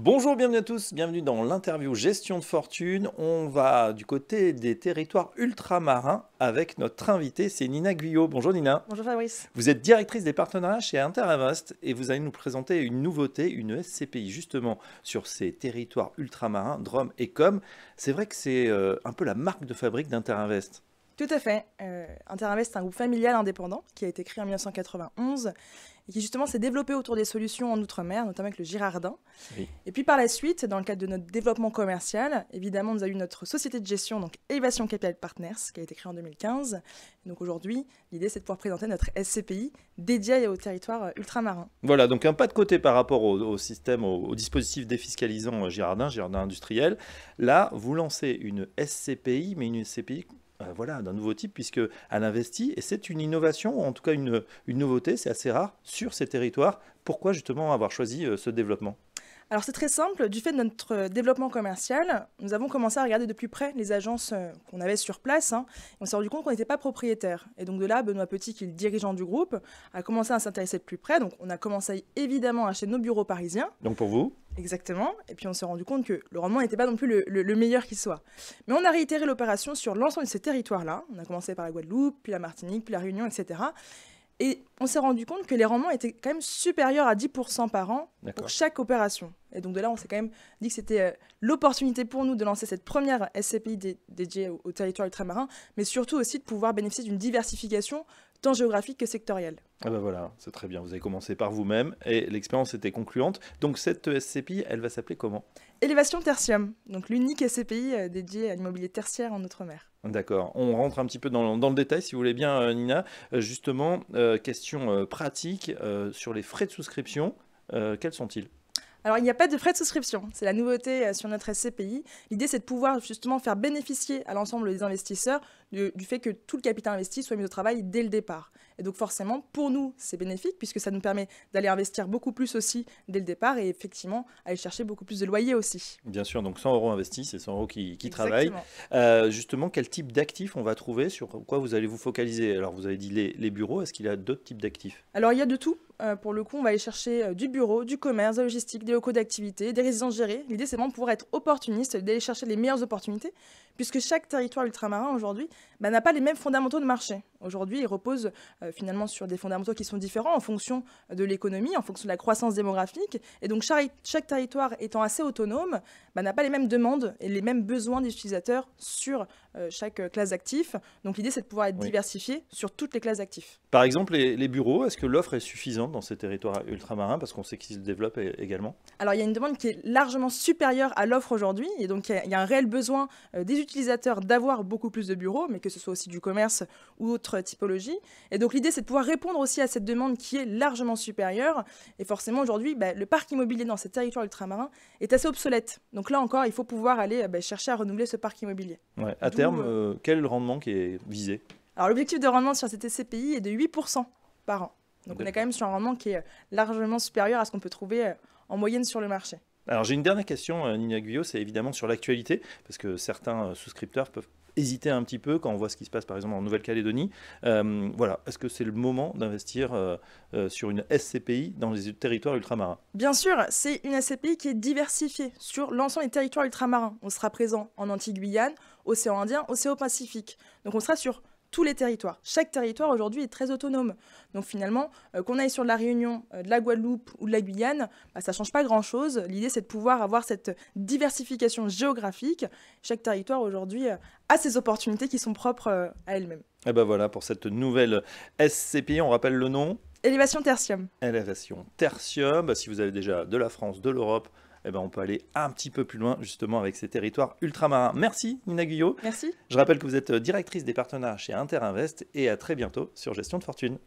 Bonjour, bienvenue à tous, bienvenue dans l'interview Gestion de fortune. On va du côté des territoires ultramarins avec notre invitée, c'est Nina Guyot. Bonjour Nina. Bonjour Fabrice. Vous êtes directrice des partenariats chez Interinvest et vous allez nous présenter une nouveauté, une SCPI justement sur ces territoires ultramarins, Drôme et Com. C'est vrai que c'est un peu la marque de fabrique d'Interinvest. Tout à fait. Interinvest est un groupe familial indépendant qui a été créé en 1991 et qui justement s'est développé autour des solutions en Outre-mer, notamment avec le Girardin. Oui. Et puis par la suite, dans le cadre de notre développement commercial, évidemment, nous avons eu notre société de gestion, donc Elevation Capital Partners, qui a été créée en 2015. Et donc aujourd'hui, l'idée c'est de pouvoir présenter notre SCPI dédiée au territoire ultramarin. Voilà, donc un pas de côté par rapport au système, au dispositif défiscalisant Girardin industriel. Là, vous lancez une SCPI, mais une SCPI voilà, d'un nouveau type, puisqu'elle investit, et c'est une innovation, ou en tout cas une nouveauté, c'est assez rare, sur ces territoires. Pourquoi justement avoir choisi ce développement ? Alors c'est très simple, du fait de notre développement commercial, nous avons commencé à regarder de plus près les agences qu'on avait sur place. Et on s'est rendu compte qu'on n'était pas propriétaire. Et donc de là, Benoît Petit, qui est le dirigeant du groupe, a commencé à s'intéresser de plus près. Donc on a commencé évidemment à acheter nos bureaux parisiens. Donc pour vous ? Exactement. Et puis on s'est rendu compte que le rendement n'était pas non plus le meilleur qui soit. Mais on a réitéré l'opération sur l'ensemble de ces territoires-là. On a commencé par la Guadeloupe, puis la Martinique, puis la Réunion, etc. Et on s'est rendu compte que les rendements étaient quand même supérieurs à 10% par an pour chaque opération. Et donc de là, on s'est quand même dit que c'était l'opportunité pour nous de lancer cette première SCPI dédiée au territoire ultramarin, mais surtout aussi de pouvoir bénéficier d'une diversification tant géographique que sectorielle. Ah ben voilà, c'est très bien. Vous avez commencé par vous-même et l'expérience était concluante. Donc cette SCPI, elle va s'appeler comment ? Elevation Tertium, donc l'unique SCPI dédiée à l'immobilier tertiaire en Outre-mer. D'accord. On rentre un petit peu dans le détail, si vous voulez bien, Nina. Justement, question pratique sur les frais de souscription. Quels sont-ils ? Alors, il n'y a pas de frais de souscription. C'est la nouveauté sur notre SCPI. L'idée, c'est de pouvoir justement faire bénéficier à l'ensemble des investisseurs du fait que tout le capital investi soit mis au travail dès le départ. Et donc, forcément, pour nous, c'est bénéfique puisque ça nous permet d'aller investir beaucoup plus aussi dès le départ et effectivement, aller chercher beaucoup plus de loyers aussi. Bien sûr, donc 100 € investis, c'est 100 € qui travaillent. Justement, quel type d'actifs on va trouver ? Sur quoi vous allez vous focaliser ? Alors, vous avez dit les bureaux. Est-ce qu'il y a d'autres types d'actifs ? Alors, il y a de tout. Pour le coup, on va aller chercher du bureau, du commerce, de la logistique, des locaux d'activité, des résidences gérées. L'idée, c'est vraiment de pouvoir être opportuniste, d'aller chercher les meilleures opportunités, puisque chaque territoire ultramarin aujourd'hui n'a pas les mêmes fondamentaux de marché. Aujourd'hui, il repose finalement sur des fondamentaux qui sont différents en fonction de l'économie, en fonction de la croissance démographique. Et donc, chaque territoire étant assez autonome, n'a pas les mêmes demandes et les mêmes besoins des utilisateurs sur chaque classe d'actifs. Donc, l'idée, c'est de pouvoir être diversifié sur toutes les classes d'actifs. Par exemple, les bureaux, est-ce que l'offre est suffisante dans ces territoires ultramarins, parce qu'on sait qu'ils se développent également ? Alors, il y a une demande qui est largement supérieure à l'offre aujourd'hui, et donc il y a un réel besoin des utilisateurs d'avoir beaucoup plus de bureaux, mais que ce soit aussi du commerce ou autre typologie. Et donc, l'idée, c'est de pouvoir répondre aussi à cette demande qui est largement supérieure. Et forcément, aujourd'hui, le parc immobilier dans ces territoires ultramarins est assez obsolète. Donc là encore, il faut pouvoir aller chercher à renouveler ce parc immobilier. Ouais. À terme, quel rendement qui est visé ? Alors, l'objectif de rendement sur cette SCPI est de 8% par an. Donc on est quand même sur un rendement qui est largement supérieur à ce qu'on peut trouver en moyenne sur le marché. Alors j'ai une dernière question, Nina Guyot, c'est évidemment sur l'actualité, parce que certains souscripteurs peuvent hésiter un petit peu quand on voit ce qui se passe par exemple en Nouvelle-Calédonie. Voilà, est-ce que c'est le moment d'investir sur une SCPI dans les territoires ultramarins ? Bien sûr, c'est une SCPI qui est diversifiée sur l'ensemble des territoires ultramarins. On sera présent en Antilles-Guyane, océan Indien, océan Pacifique. Donc on sera sur tous les territoires. Chaque territoire aujourd'hui est très autonome. Donc finalement, qu'on aille sur de la Réunion, de la Guadeloupe ou de la Guyane, ça ne change pas grand-chose. L'idée, c'est de pouvoir avoir cette diversification géographique. Chaque territoire aujourd'hui a ses opportunités qui sont propres à elle-même. Et ben voilà, pour cette nouvelle SCPI, on rappelle le nom ? Elevation Tertium. Elevation Tertium. Si vous avez déjà de la France, de l'Europe, on peut aller un petit peu plus loin justement avec ces territoires ultramarins. Merci Nina Guyot. Merci. Je rappelle que vous êtes directrice des partenariats chez Interinvest et à très bientôt sur Gestion de fortune.